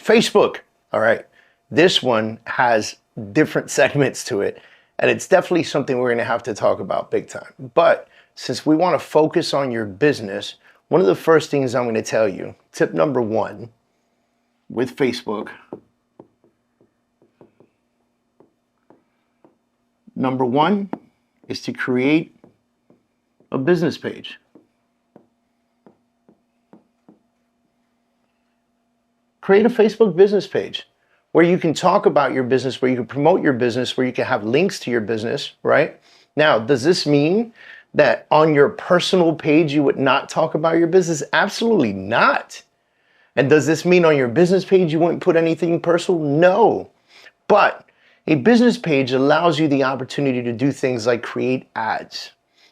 Facebook. All right. This one has different segments to it, and it's definitely something we're going to have to talk about big time. But since we want to focus on your business, one of the first things I'm going to tell you, tip number one with Facebook, number one is to create a business page. Create a Facebook business page where you can talk about your business, where you can promote your business, where you can have links to your business, right? Now, does this mean that on your personal page you would not talk about your business? Absolutely not. And does this mean on your business page you wouldn't put anything personal? No. But a business page allows you the opportunity to do things like create ads.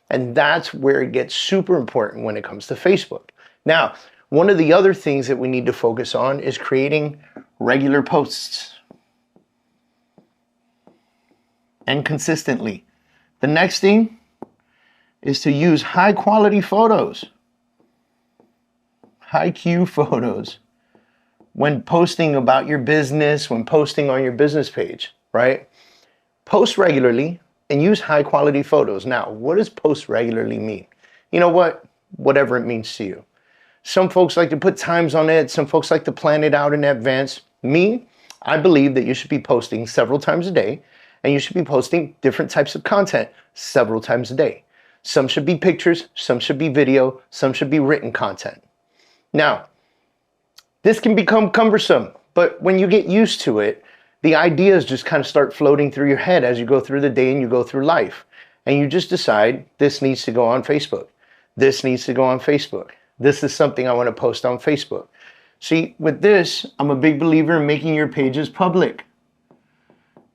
And that's where it gets super important when it comes to Facebook. Now, one of the other things that we need to focus on is creating regular posts and consistently. The next thing is to use high quality photos, high Q photos when posting about your business, when posting on your business page, right? Post regularly and use high quality photos. Now, what does post regularly mean? You know what? Whatever it means to you. Some folks like to put times on it. Some folks like to plan it out in advance. Me, I believe that you should be posting several times a day, and you should be posting different types of content several times a day. Some should be pictures, some should be video, some should be written content. Now, this can become cumbersome, but when you get used to it, the ideas just kind of start floating through your head as you go through the day and you go through life. And you just decide this needs to go on Facebook. This needs to go on Facebook. This is something I want to post on Facebook. See, with this, I'm a big believer in making your pages public.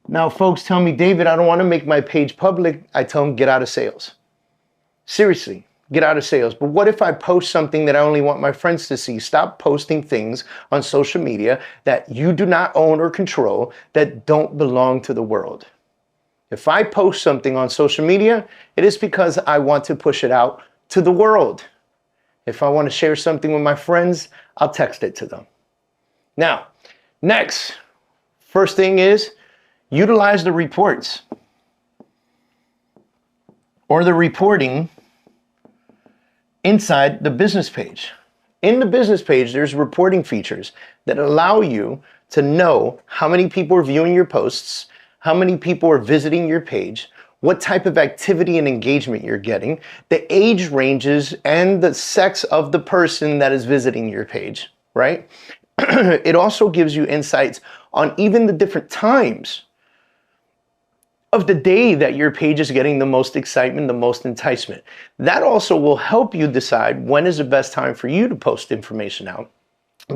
Now, folks tell me, David, I don't want to make my page public. I tell them, get out of sales. Seriously, get out of sales. But what if I post something that I only want my friends to see? Stop posting things on social media that you do not own or control, that don't belong to the world. If I post something on social media, it is because I want to push it out to the world. If I want to share something with my friends, I'll text it to them. Now, next, first thing is utilize the reports or the reporting inside the business page. In the business page, there's reporting features that allow you to know how many people are viewing your posts, how many people are visiting your page, what type of activity and engagement you're getting, the age ranges and the sex of the person that is visiting your page, right? It also gives you insights on even the different times of the day that your page is getting the most excitement, the most enticement. That also will help you decide when is the best time for you to post information out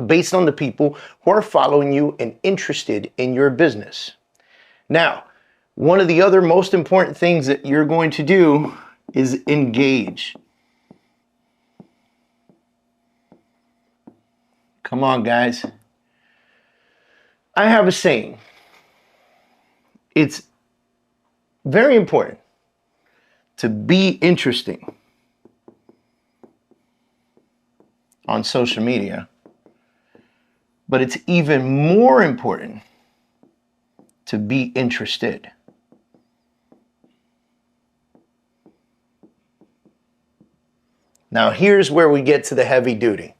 based on the people who are following you and interested in your business. Now, one of the other most important things that you're going to do is engage. Come on, guys. I have a saying. It's very important to be interesting on social media, but it's even more important to be interested. Now, here's where we get to the heavy duty.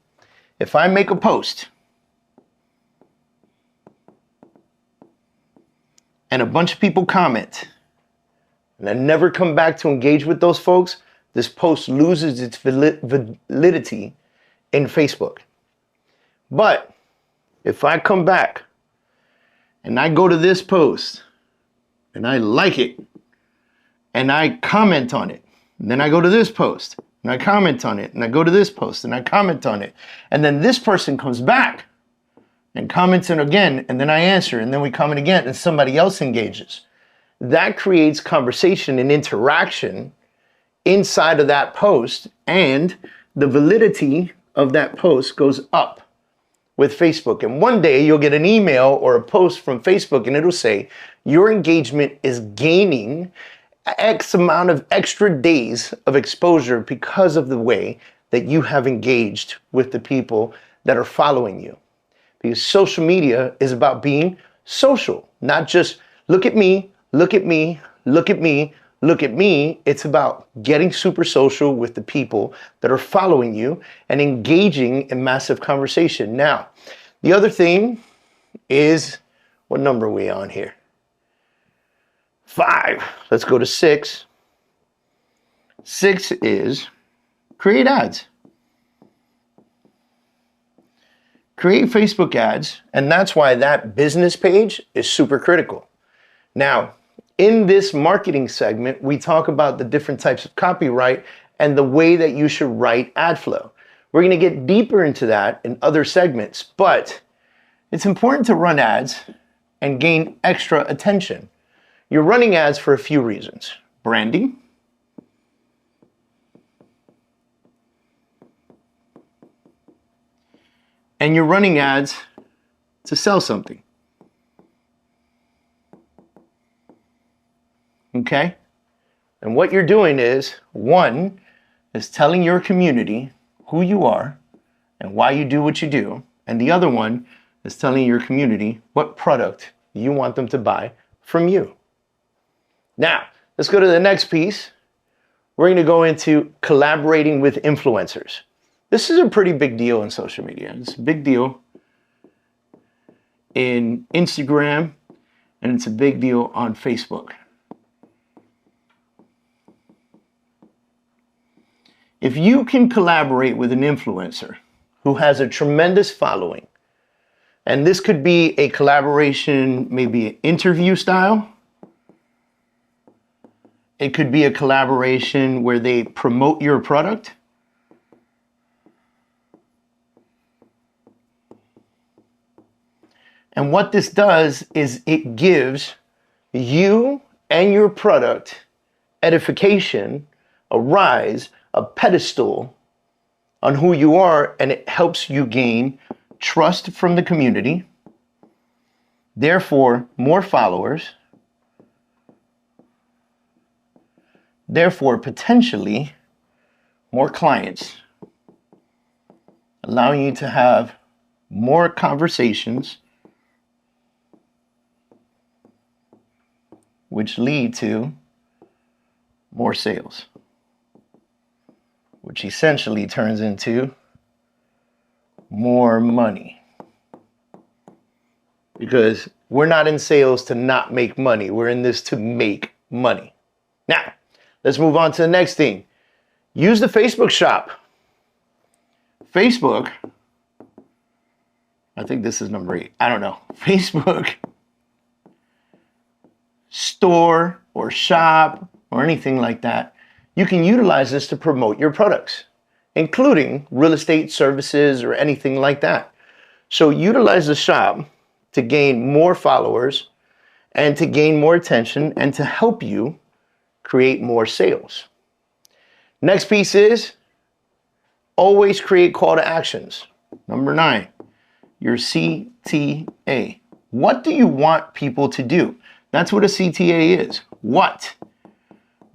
If I make a post and a bunch of people comment and I never come back to engage with those folks, this post loses its validity in Facebook. But if I come back and I go to this post and I like it and I comment on it, and then I go to this post and I comment on it, and I go to this post and I comment on it, and then this person comes back and comments it again, and then I answer, and then we comment again, and somebody else engages. That creates conversation and interaction inside of that post, and the validity of that post goes up with Facebook. And one day you'll get an email or a post from Facebook and it'll say, your engagement is gaining X amount of extra days of exposure because of the way that you have engaged with the people that are following you. because social media is about being social, not just look at me, look at me, look at me, look at me. It's about getting super social with the people that are following you and engaging in massive conversation. Now, the other thing is, what number are we on here? 5. Let's go to 6. 6 is create ads. Create Facebook ads, and that's why that business page is super critical. Now, in this marketing segment, we talk about the different types of copyright and the way that you should write ad flow. We're going to get deeper into that in other segments, but it's important to run ads and gain extra attention. You're running ads for a few reasons. Branding, and you're running ads to sell something. Okay? And what you're doing is, one, is telling your community who you are and why you do what you do. And the other one is telling your community what product you want them to buy from you. Now, let's go to the next piece. We're going to go into collaborating with influencers. This is a pretty big deal in social media. It's a big deal in Instagram, and it's a big deal on Facebook. If you can collaborate with an influencer who has a tremendous following, and this could be a collaboration, maybe an interview style. It could be a collaboration where they promote your product. And what this does is it gives you and your product edification, a rise, a pedestal on who you are, and it helps you gain trust from the community, therefore more followers, therefore potentially more clients, allowing you to have more conversations, which lead to more sales, which essentially turns into more money. Because we're not in sales to not make money. We're in this to make money. Now, let's move on to the next thing. Use the Facebook shop. Facebook, I think this is number 8. I don't know. Facebook store or shop or anything like that. You can utilize this to promote your products, including real estate services or anything like that. So utilize the shop to gain more followers and to gain more attention and to help you create more sales. Next piece is always create call to actions. Number 9, your CTA. What do you want people to do? That's what a CTA is. What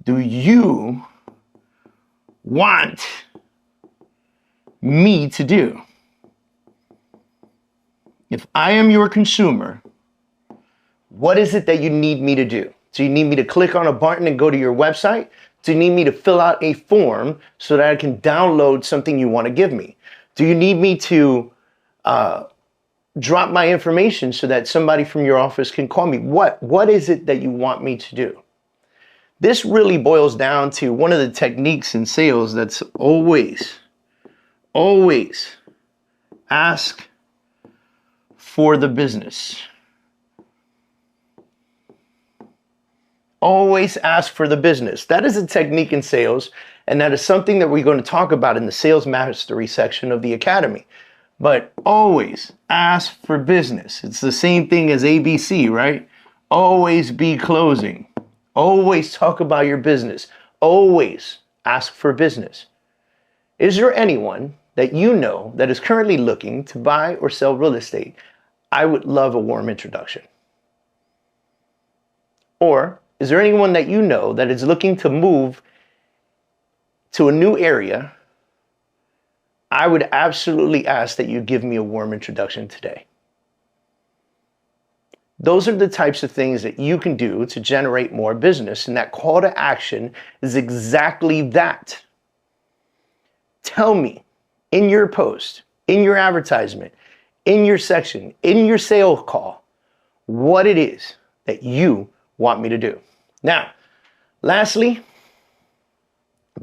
do you want me to do? If I am your consumer, what is it that you need me to do? Do you need me to click on a button and go to your website? Do you need me to fill out a form so that I can download something you want to give me? Do you need me to drop my information so that somebody from your office can call me? What is it that you want me to do? This really boils down to one of the techniques in sales that's always ask for the business. Always ask for the business. That is a technique in sales, and that is something that we're going to talk about in the sales mastery section of the academy. But always ask for business. It's the same thing as ABC, right? Always be closing. Always talk about your business. Always ask for business. Is there anyone that you know that is currently looking to buy or sell real estate? I would love a warm introduction. Or is there anyone that you know that is looking to move to a new area? I would absolutely ask that you give me a warm introduction today. Those are the types of things that you can do to generate more business. And that call to action is exactly that. Tell me in your post, in your advertisement, in your section, in your sales call, what it is that you want me to do. Now, lastly,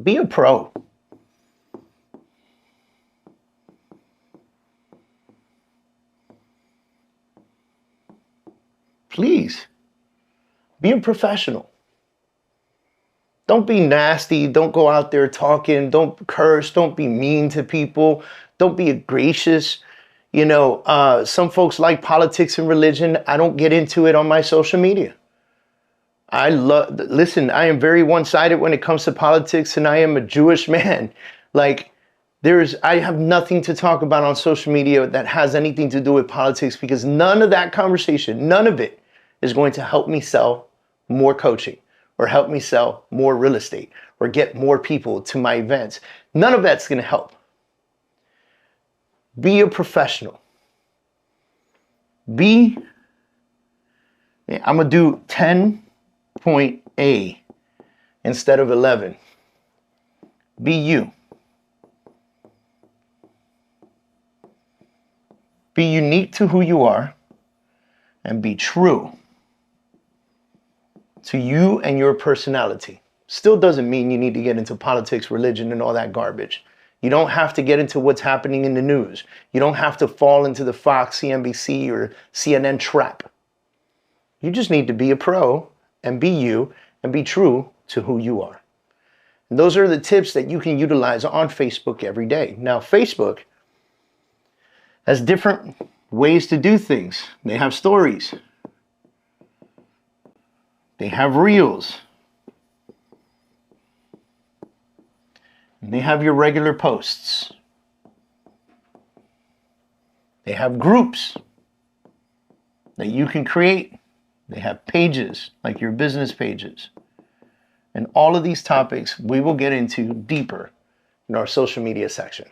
be a pro. Please, be a professional. Don't be nasty. Don't go out there talking. Don't curse. Don't be mean to people. Don't be gracious. Some folks like politics and religion. I don't get into it on my social media. Listen, I am very one-sided when it comes to politics, and I am a Jewish man. I have nothing to talk about on social media that has anything to do with politics, because none of that conversation, none of it is going to help me sell more coaching or help me sell more real estate or get more people to my events. None of that's going to help. Be a professional. I'm going to do 10.A instead of 11. Be you. Be unique to who you are and be true to you and your personality. Still doesn't mean you need to get into politics, religion, and all that garbage. You don't have to get into what's happening in the news. You don't have to fall into the Fox, CNBC, or CNN trap. You just need to be a pro and be you and be true to who you are. And those are the tips that you can utilize on Facebook every day. Now, Facebook has different ways to do things. They have stories. They have reels. And they have your regular posts. They have groups that you can create. They have pages like your business pages. And all of these topics we will get into deeper in our social media section.